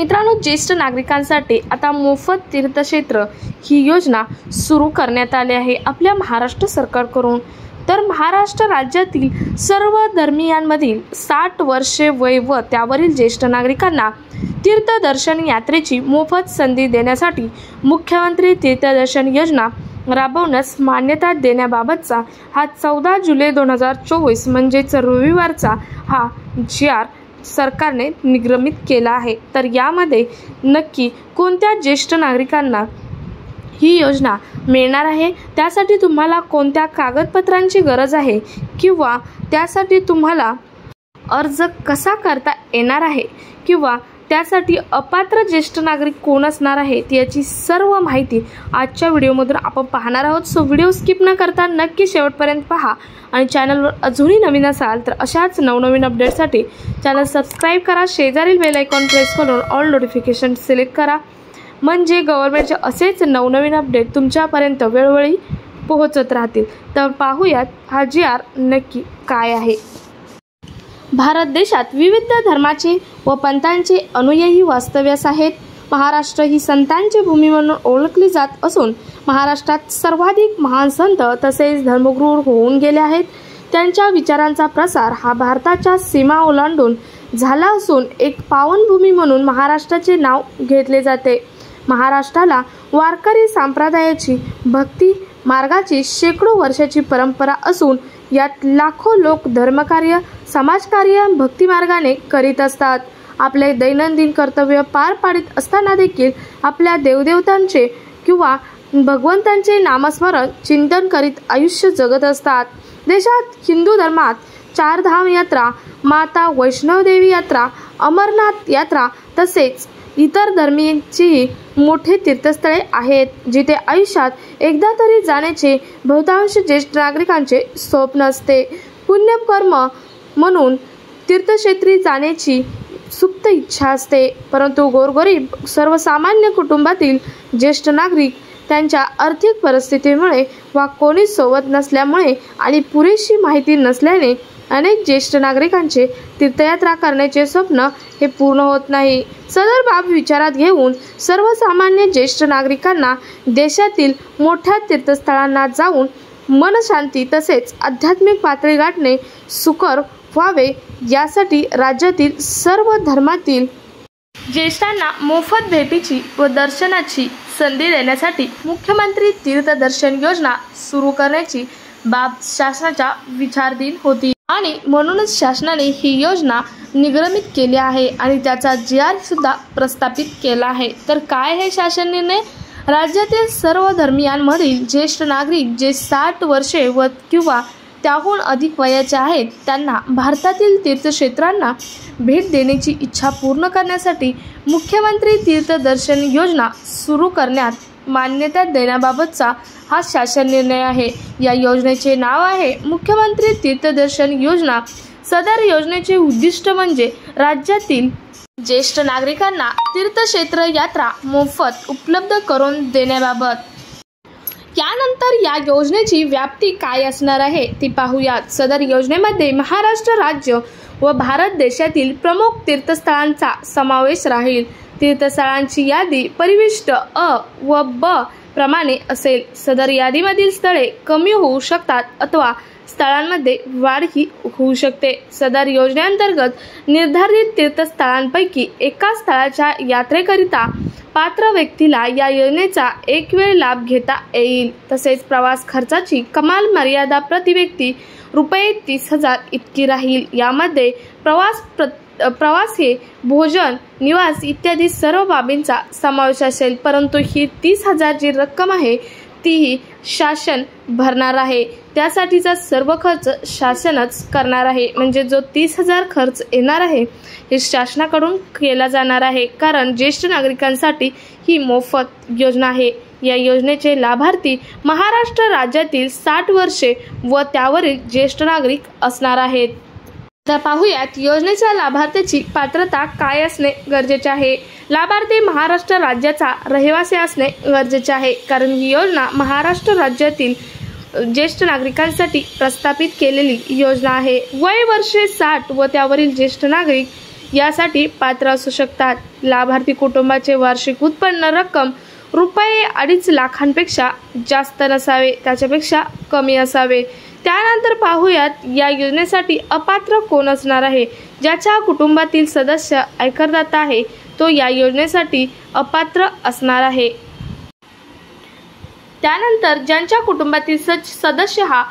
मित्रांनो, ज्येष्ठ नागरिकांसाठी आता मोफत तीर्थक्षेत्र ही योजना सुरू करण्यात आली आहे आपल्या महाराष्ट्र सरकारकडून। तर महाराष्ट्र राज्यातील सर्व धर्मियांमधील 60 वर्षे वय व त्यावरील ज्येष्ठ नागरिकांना तीर्थदर्शन यात्रेची मोफत संधी देण्यासाठी मुख्यमंत्री तीर्थदर्शन योजना राबवण्यास मान्यता देण्याबाबतचा हा 14 जुलै 2024 म्हणजेच रविवारचा हा जी.आर. सरकारने निर्गमित केला आहे। तर यामध्ये नक्की कोणत्या ज्येष्ठ नागरिकांना ही योजना मिळणार आहे, त्यासाठी तुम्हाला कोणत्या कागदपत्रांची गरज आहे किंवा त्यासाठी तुम्हाला अर्ज कसा करता येणार आहे किंवा त्यासाठी अपात्र ज्येष्ठ नागरिक कोण असणार आहेत याची सर्व माहिती आजच्या व्हिडिओमधून आपण पाहणार आहोत। सो व्हिडिओ स्किप न करता नक्की शेवटपर्यंत पहा आणि चॅनलवर अजूनही नवीन असाल तर अशाच नवनवीन अपडेटसाठी चॅनल सबस्क्राईब करा, शेजारील बेल आयकॉन प्रेस करून ऑल नोटिफिकेशन सिलेक्ट करा, म्हणजे गव्हर्नमेंटचे असेच नवनवीन अपडेट तुमच्यापर्यंत वेळोवेळी पोहोचत राहतील। तर पाहूयात हा जी.आर. नक्की काय आहे। भारत देशात विविध धर्माचे व पंथांचे अनुयायी वास्तव्यास आहेत। महाराष्ट्र ही संतांची भूमी म्हणून ओळखली जात असून महाराष्ट्रात सर्वाधिक महान संत तसेच धर्मगुरू होऊन गेले आहेत। त्यांच्या विचारांचा प्रसार हा भारताच्या सीमा ओलांडून झाला असून एक पावनभूमी म्हणून महाराष्ट्राचे नाव घेतले जाते। महाराष्ट्राला वारकरी संप्रदायाची भक्ती मार्गाची शेकडो वर्षाची परंपरा असून यात लाखो लोक धर्मकार्य, समाजकार्य भक्ती मार्गाने करीत असतात। आपले दैनंदिन कर्तव्य पार पाडित असताना देखील आपल्या देवदेवतांचे किंवा भगवंतांचे नामस्मरण चिंतन करीत आयुष्य जगत असतात। देशात हिंदू धर्मात 4 धाम यात्रा, माता वैष्णवदेवी यात्रा, अमरनाथ यात्रा तसेच इतर धर्मीयांची मोठे तीर्थस्थळे आहेत, जिथे आयुष्यात एकदा तरी जाण्याचे बहुतांश ज्येष्ठ नागरिकांचे स्वप्न असते। पुण्यकर्म म्हणून तीर्थक्षेत्री जाण्याची सुप्त इच्छा असते, परंतु गोरगरीब सर्वसामान्य कुटुंबातील ज्येष्ठ नागरिक त्यांच्या आर्थिक परिस्थितीमुळे वा कोणी सोबत नसल्यामुळे आणि पुरेशी माहिती नसल्याने अनेक ज्येष्ठ नागरिकांचे तीर्थयात्रा करण्याचे स्वप्न हे पूर्ण होत नाही। सदर बाब विचारात घेऊन सर्वसामान्य ज्येष्ठ नागरिकांना देशातील मोठ्या तीर्थस्थळांना जाऊन मनशांती तसेच आध्यात्मिक पातळी गाठणे सुकर व्हावे यासाठी राज्यातील सर्व धर्मातील ज्येष्ठांना मोफत भेटीची व दर्शनाची संधी देण्यासाठी मुख्यमंत्री तीर्थदर्शन योजना सुरू करण्याची बाब शासनाच्या विचाराधीन होती आणि म्हणूनच शासनाने ही योजना निर्गमित केली आहे आणि त्याचा जी.आर. सुद्धा प्रस्थापित केला आहे। तर काय हे शासन निर्णय? राज्यातील सर्व धर्मियांमधील ज्येष्ठ नागरिक जे 60 वर्षे व किंवा त्याहून अधिक वयाचे आहेत त्यांना भारतातील तीर्थक्षेत्रांना भेट देण्याची इच्छा पूर्ण करण्यासाठी मुख्यमंत्री तीर्थदर्शन योजना सुरू करण्यात मान्यता देण्याबाबतचा हा शासन निर्णय आहे। या योजनेचे नाव आहे मुख्यमंत्री तीर्थदर्शन योजना। सदर योजनेचे उद्दिष्ट म्हणजे राज्यातील ज्येष्ठ नागरिकांना तीर्थक्षेत्र यात्रा मोफत उपलब्ध करून देण्याबाबत। यानंतर या योजनेची व्याप्ती काय असणार आहे ती पाहूयात। सदर योजनेमध्ये महाराष्ट्र राज्य व भारत देशातील प्रमुख तीर्थस्थळांचा समावेश राहील। तीर्थस्थळांची यादी परिशिष्ट अ व ब प्रमाणे असेल। सदर यादीमधील स्थळे कमी होऊ शकतात अथवा स्थळांमध्ये वाढही होऊ शकते। सदर योजनेअंतर्गत निर्धारित तीर्थस्थळांपैकी एका स्थळाच्या यात्रेकरिता पात्र व्यक्तीला या योजनेचा एक वेळ लाभ घेता येईल। तसेच प्रवास खर्चाची कमाल मर्यादा प्रति व्यक्ती रुपये 30,000 इतकी राहील। यामध्ये प्रवास हे भोजन, निवास इत्यादी सर्व बाबींचा समावेश असेल, परंतु ही 30,000 जी रक्कम आहे तीही शासन भरणार आहे। त्यासाठीचा सर्व खर्च शासनच करणार आहे, म्हणजे जो 30,000 खर्च येणार आहे हे शासनाकडून केला जाणार आहे, कारण ज्येष्ठ नागरिकांसाठी ही मोफत योजना आहे। या योजनेचे लाभार्थी महाराष्ट्र राज्यातील 60 वर्षे व त्यावरील ज्येष्ठ नागरिक असणार आहेत। तर पाहूयात योजनेच्या लाभार्थ्याची पात्रता काय असणे गरजेचे आहे। लाभार्थी महाराष्ट्र राज्याचा रहिवासी असणे गरजेचे आहे, कारण ही योजना महाराष्ट्र राज्यातील ज्येष्ठ नागरिकांसाठी प्रस्थापित केलेली योजना आहे। वय वर्षे 60 व त्यावरील ज्येष्ठ नागरिक यासाठी पात्र असू शकतात. लाभार्थी कुटुंबाचे वार्षिक उत्पन्न रक्कम रुपये 2.5 लाखांपेक्षा जास्त नसावे, त्याच्यापेक्षा कमी असावे. त्यानंतर पाहूयात या योजनेसाठी अपात्र कोण असणार आहे. ज्याच्या कुटुंबातील सदस्य आयकरदाता आहे तो या योजनेसाठी अपात्र असणार आहे. त्यानंतर ज्यांच्या कुटुंबातील सदस्य हा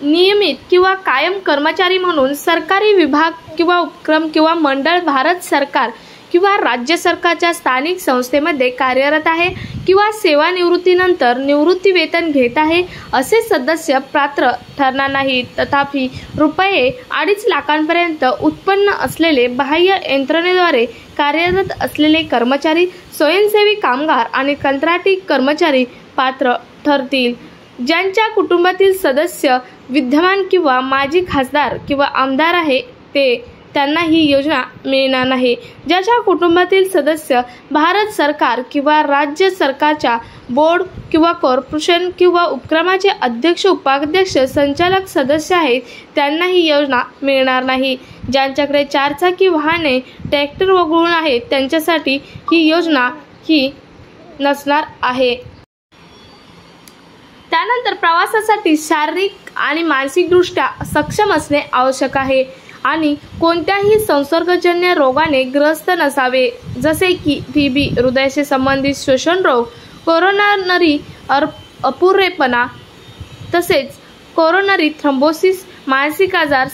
नियमित किंवा कायम कर्मचारी म्हणून सरकारी विभाग किंवा उपक्रम किंवा मंडळ, भारत सरकार किंवा राज्य सरकारच्या स्थानिक संस्थेमध्ये कार्यरत आहे किंवा सेवानिवृत्तीनंतर निवृत्ती वेतन घेत आहे, असे सदस्य पात्र ठरणार नाहीत. तथापि रुपये 2.5 लाखांपर्यंत उत्पन्न असलेले, बाह्य यंत्रणेद्वारे कार्यरत असलेले कर्मचारी, स्वयंसेवी कामगार आणि कंत्राटी कर्मचारी पात्र ठरतील. ज्यांच्या कुटुंबातील सदस्य विद्यमान किंवा माजी खासदार किंवा आमदार आहे त्यांना ही योजना मिळणार नाही. ज्याच्या कुटुंबातील सदस्य भारत सरकार किंवा राज्य सरकारच्या बोर्ड किंवा कॉर्पोरेशन किंवा उपक्रमाचे अध्यक्ष, उपाध्यक्ष, संचालक सदस्य आहेत त्यांना ही योजना मिळणार नाही. ज्यांच्याकडे 4 चाकी वाहने, ट्रॅक्टर वगळून आहेत त्यांच्यासाठी ही योजना नसणार आहे. त्यानंतर प्रवासासाठी शारीरिक आणि मानसिकदृष्ट्या सक्षम असणे आवश्यक आहे आणि कोणत्याही संसर्गजन्य रोगाने ग्रस्त नसावे, जसे की TB, हृदयाशी संबंधित श्वसन रोग, कोरोनरी अपुरेपणा, तसेच कोरोनरी थ्रोम्बोसिस, मानसिक आजार,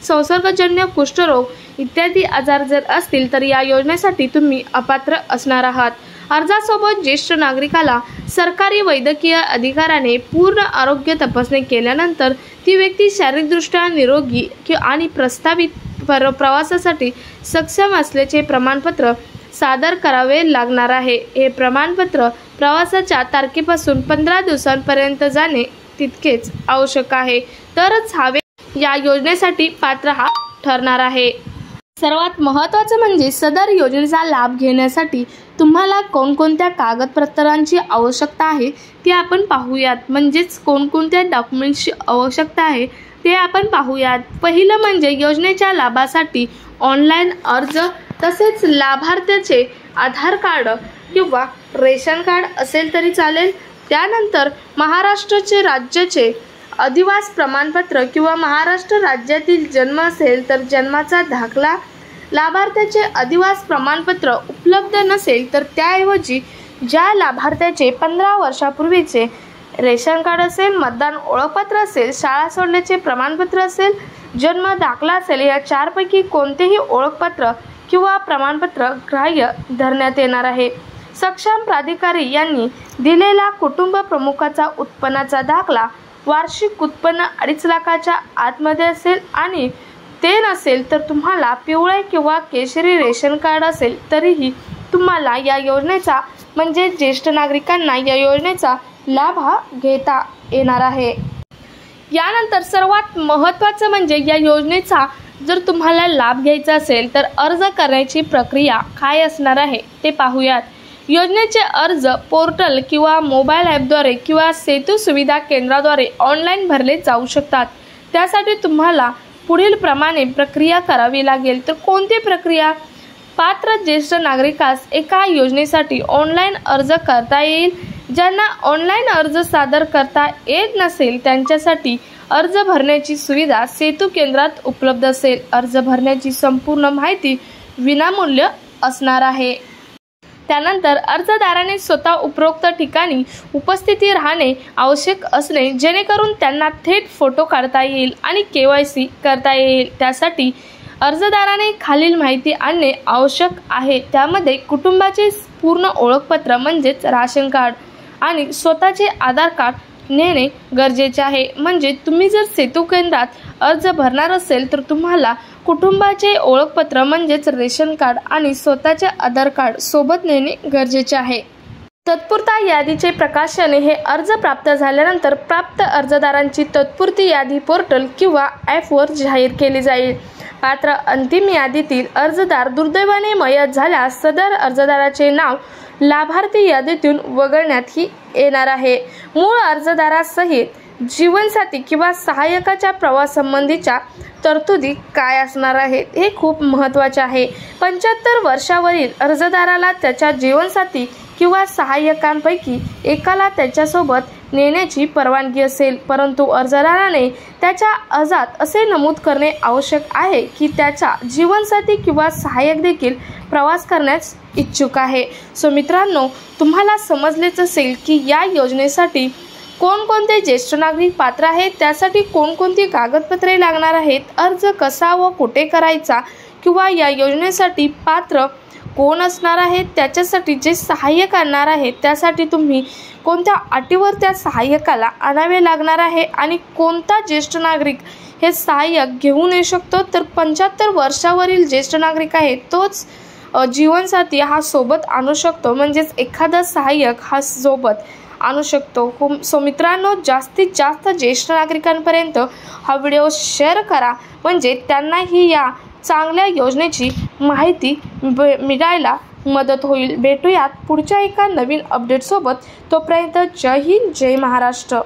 संसर्गजन्य कुष्ठरोग इत्यादी आजार जर असतील तर या योजनेसाठी तुम्ही अपात्र असणार आहात. अर्जासोबत ज्येष्ठ नागरिकाला सरकारी वैद्यकीय अधिकाऱ्याने पूर्ण आरोग्य तपासणी केल्यानंतर ती व्यक्ती शारीरिकदृष्ट्या निरोगी आणि प्रस्तावित प्रवासासाठी सक्षम असल्याचे प्रमाणपत्र सादर करावे लागणार आहे. हे प्रमाणपत्र प्रवासाच्या तारखेपासून 15 दिवसांपर्यंत जाणे तितकेच आवश्यक आहे, तरच या योजनेसाठी पात्र ठरणार आहे. सर्वात महत्त्वाचं म्हणजे सदर योजनेचा लाभ घेण्यासाठी तुम्हाला कोणकोणत्या कागदपत्रांची आवश्यकता आहे ते आपण पाहूयात. म्हणजेच कोणकोणत्या डॉक्युमेंट्सची आवश्यकता आहे ते आपण पाहूयात. पहिलं म्हणजे योजनेच्या लाभासाठी ऑनलाईन अर्ज, तसेच लाभार्थ्याचे आधार कार्ड किंवा रेशन कार्ड असेल तरी चालेल. त्यानंतर महाराष्ट्राचे राज्याचे अधिवास प्रमाणपत्र किंवा महाराष्ट्र राज्यातील जन्म असेल तर जन्माचा दाखला. लाभार्थ्याचे अधिवास प्रमाणपत्र उपलब्ध नसेल तर त्याऐवजी ज्या लाभार्थ्याचे 15 वर्षापूर्वीचे रेशन कार्ड असेल, मतदान ओळखपत्र असेल, शाळा सोडल्याचे प्रमाणपत्र असेल, जन्म दाखला असेल, या 4 पैकी कोणतेही ओळखपत्र किंवा प्रमाणपत्र ग्राह्य धरण्यात येणार आहे. सक्षम प्राधिकारी यांनी दिलेला कुटुंब प्रमुखाचा उत्पन्नाचा दाखला वार्षिक उत्पन्न 2.5 लाखाच्या आतमध्ये असेल आणि ते नसेल तर तुम्हाला पिवळे किंवा केशरी रेशन कार्ड असेल तरीही तुम्हाला या योजनेचा म्हणजे ज्येष्ठ नागरिकांना या योजनेचा लाभ घेता येणार आहे. यानंतर सर्वात महत्त्वाचं म्हणजे या योजनेचा जर तुम्हाला लाभ घ्यायचा असेल तर अर्ज करण्याची प्रक्रिया काय असणार आहे ते पाहूयात. योजनेचे अर्ज पोर्टल किंवा मोबाईल ॲपद्वारे किंवा सेतू सुविधा केंद्राद्वारे ऑनलाईन भरले जाऊ शकतात. त्यासाठी तुम्हाला पुढील प्रमाणे प्रक्रिया करावी लागेल. तर कोणती प्रक्रिया? पात्र ज्येष्ठ नागरिकास एका योजनेसाठी ऑनलाईन अर्ज करता येईल. ज्यांना ऑनलाईन अर्ज सादर करता येत नसेल त्यांच्यासाठी अर्ज भरण्याची सुविधा सेतू केंद्रात उपलब्ध असेल. अर्ज भरण्याची संपूर्ण माहिती विनामूल्य असणार आहे. त्यानंतर अर्जदाराने स्वतः उपरोक्त ठिकाणी उपस्थिती राहणे आवश्यक असणे जेणेकरून त्यांना थेट फोटो काढता येईल आणि KYC करता येईल. त्यासाठी अर्जदाराने खालील माहिती आणणे आवश्यक आहे. त्यामध्ये कुटुंबाचे पूर्ण ओळखपत्र म्हणजेच राशन कार्ड आणि स्वतःचे आधार कार्ड नेणे गरजेचे आहे. म्हणजे तुम्ही जर सेतू केंद्रात अर्ज भरणार असेल तर तुम्हाला कुटुंबाचे ओळखपत्र म्हणजेच रेशन कार्ड आणि स्वतःचे आधार कार्ड सोबत नेणे गरजेचे आहे. तत्पुरता यादीचे प्रकाशन हे अर्ज प्राप्त झाल्यानंतर प्राप्त अर्जदारांची तत्पुरती यादी पोर्टल किंवा ॲपवर जाहीर केली जाईल. मात्र अंतिम यादीतील अर्जदार दुर्दैवाने मयत झाल्यास सदर अर्जदाराचे नाव लाभार्थी यादीतून वगळण्यात येणार आहे. मूळ अर्जदारासहित जीवनसाथी किंवा सहाय्यकाच्या प्रवासासंबंधीच्या तरतुदी काय असणार आहेत हे खूप महत्त्वाचे आहे. 75 वर्षावरील अर्जदाराला त्याच्या जीवनसाथी किंवा सहाय्यकांपैकी एकाला त्याच्यासोबत नेण्याची परवानगी असेल, परंतु अर्जदाराने त्याच्या अर्जात असे नमूद करणे आवश्यक आहे की त्याचा जीवनसाथी किंवा सहाय्यक देखील प्रवास करण्यास इच्छुक आहे. सो मित्रांनो, तुम्हाला समजलेच असेल की या योजनेसाठी कोणकोणते ज्येष्ठ नागरिक पात्र आहेत, त्यासाठी कोणकोणती कागदपत्रे लागणार आहेत, अर्ज कसा व कुठे करायचा, किंवा या योजनेसाठी पात्र कोण असणार आहेत, त्याच्यासाठी जे सहाय्यक आणणार आहेत त्यासाठी तुम्ही कोणत्या अटीवर त्या सहाय्यकाला आणावे लागणार आहे आणि कोणता ज्येष्ठ नागरिक हे सहाय्यक घेऊन येऊ शकतो. तर 75 वर्षावरील ज्येष्ठ नागरिक आहे तोच जीवनसाथी हा सोबत आणू शकतो, म्हणजेच एखादा सहाय्यक हा सोबत आणू शकतो. सो मित्रांनो, जास्तीत जास्त ज्येष्ठ नागरिकांपर्यंत हा व्हिडिओ शेअर करा, म्हणजे त्यांनाही या चांगल्या योजनेची माहिती मिळायला मदत होईल. भेटूयात पुढच्या एका नवीन अपडेटसोबत. तोपर्यंत जय हिंद, जय महाराष्ट्र.